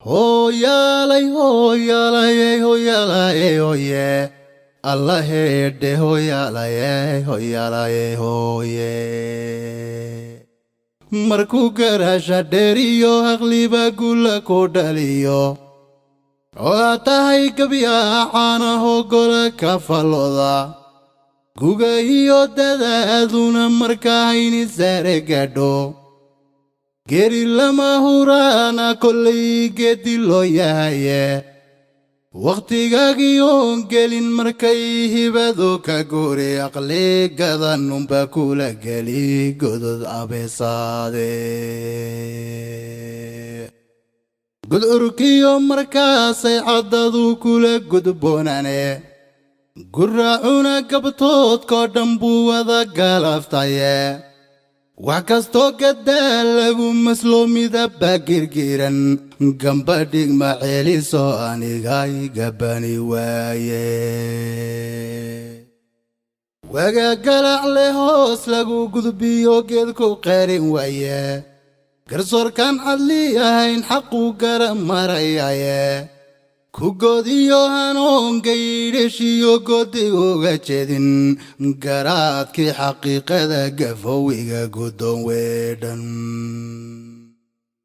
هو يا لي هو يا لي هو يا لي هو يا الله هدي هو يا لي هو يا لي هو يا مركو قراشا ديريو أغلي بقول كوداليو واتاي كبيا عانا هو قول كفالودا غوغايو دادادونا مركايني سارقادو Geri lama hurana kolay gedi loo yahaye waqtigagi oon gelin markay hibado ka goore aqli gadanunba kula geli godod abesaade god urkiyo markaasay caddadu kula gudboonane gurraacuna gabtoodkoo dhan buu wada galaftaye وعكستو قدالو مسلومي دبا قرقيران قنبا ديق معيلي سواني غاي قباني وايه وقا قلع لهوس لقو قذبيو قيدكو قيرين وايه قرصور كان عدلي هين حقو قرم مراياه كوغوديو هانون قيرشيو قوديو غاچدين قراتكي حقيقة قفويغا قدون ويدن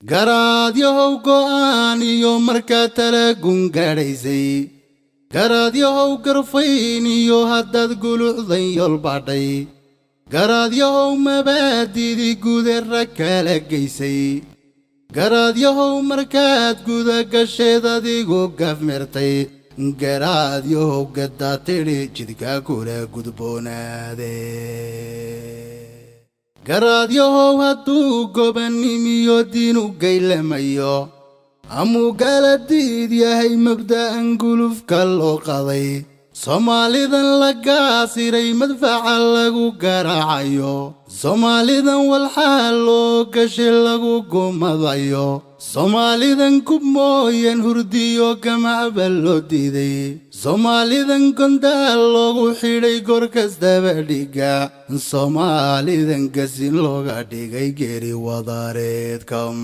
قراديو قوانيو مركاتلا قنقاريزي قراديو قرفينيو هداد قلوع ذيو البعضي قراديو مبادي دي قودر ركالا قيسي قراد يهو مركات قودا قشيدا ديقو قف مرتي قراد يهو قدا تيري جدكا كورا قدبونا دي قراد يهو هدو قبني ميو دينو قيل ميو أمو قال ديد يهي مبدأ نقولف كالو قضي Somalidan laga siray madfaca lagu garaacayo Somalidan walxaal loo gashay lagu gumadayo Somalidan kubmooyan hurdiyo gamacba loo diiday Somalidan gondaal loogu xidhay goor kastaba dhiga Somalidan gasin looga dhigay geeri wadareedkam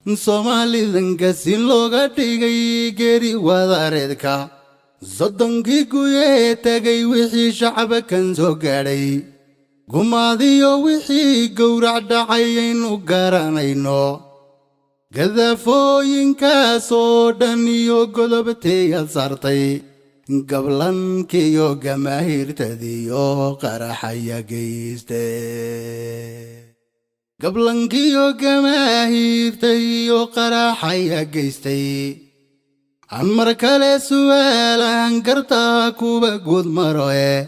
Somalidan gasin looga dhigay geeri wadareedka Soddonkii guye tagay wixii shacaba kan soo gaadhay gumaadiyo wixii gowrac dhacay aynu garanayno gadafooyinkaas oo dhan iyo godobteeya saartay gablankiyo gamaahiirtadiyo qaraxaya geystay قبلنكيو جماهيرتيو قراحيا جيستي عمر كالي سوالا هنكرتا كوبا قود مروي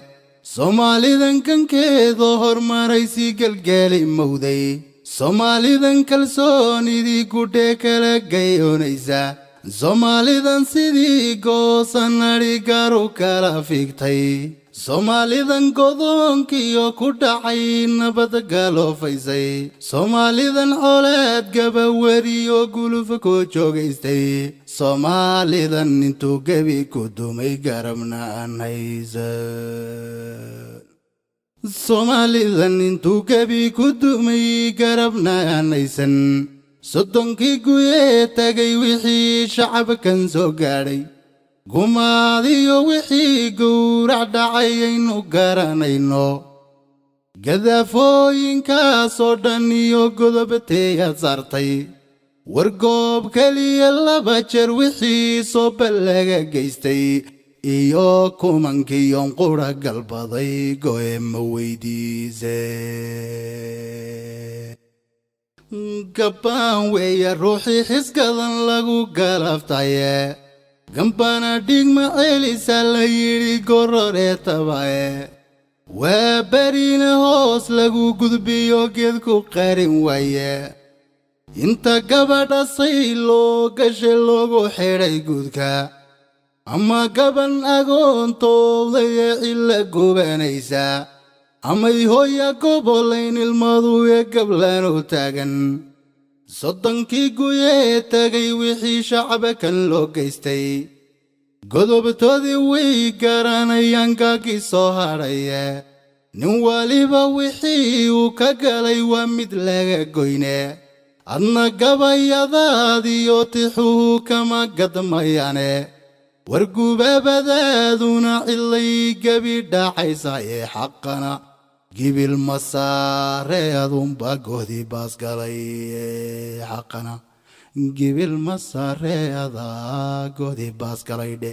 Somali ذن كان كي ظهر مريسي قلقالي مودي Somali ذن كالسوني دي كوتي كالقايو نيسا Somali ذن سيدي قوصا ناري قارو كالا فيكتاي Somalidan godonkiyo ku dhacay nabad galo faysay Somalidan xoolaad gabawariyo guluf ku joogaystay Somalidan intuu gabi ku dumay garabna aan haysan Somalidan intuu gabi ku dumay garabna aan haysan Soddonkii guye tagay wixii shacabkan soo gaadhay gumaadiyo wixii gowrac dhacay aynu garanayno gadafooyinkaas oo dhan iyo godobteeya saartay wargoob keliya laba jeer wixii soo ballaga geystay iyo kumankiyon qura galbaday go'e ma weydiisay gabbaan weeya ruuxii xisgadan lagu galaftaye Gampana digma elisa la yiri gorore tabae Wabarina hoos lagu gudbiyo geedku qarin waye Inta gabadha saylo gashe loogu xidhay gudka Ama gaban agoontooda ila gubanaysa Amay hooya gobolayn ilmadu ee gablaan u taagan Soddonkii guye tagay wixii shacaba kan loo geystay godobtoodii way garanayaan gaagii soo hadhaye nin waliba wixii uu ka galay waa mid laga goyne adna gabayadaadiyo tixuu kama gadmayane wargubaabadaaduna cilay gebi dhacaysa ee xaqana gibil masaareedunba goodi baasgalay xaqana gibil masaareeda goodi baasgalay dhe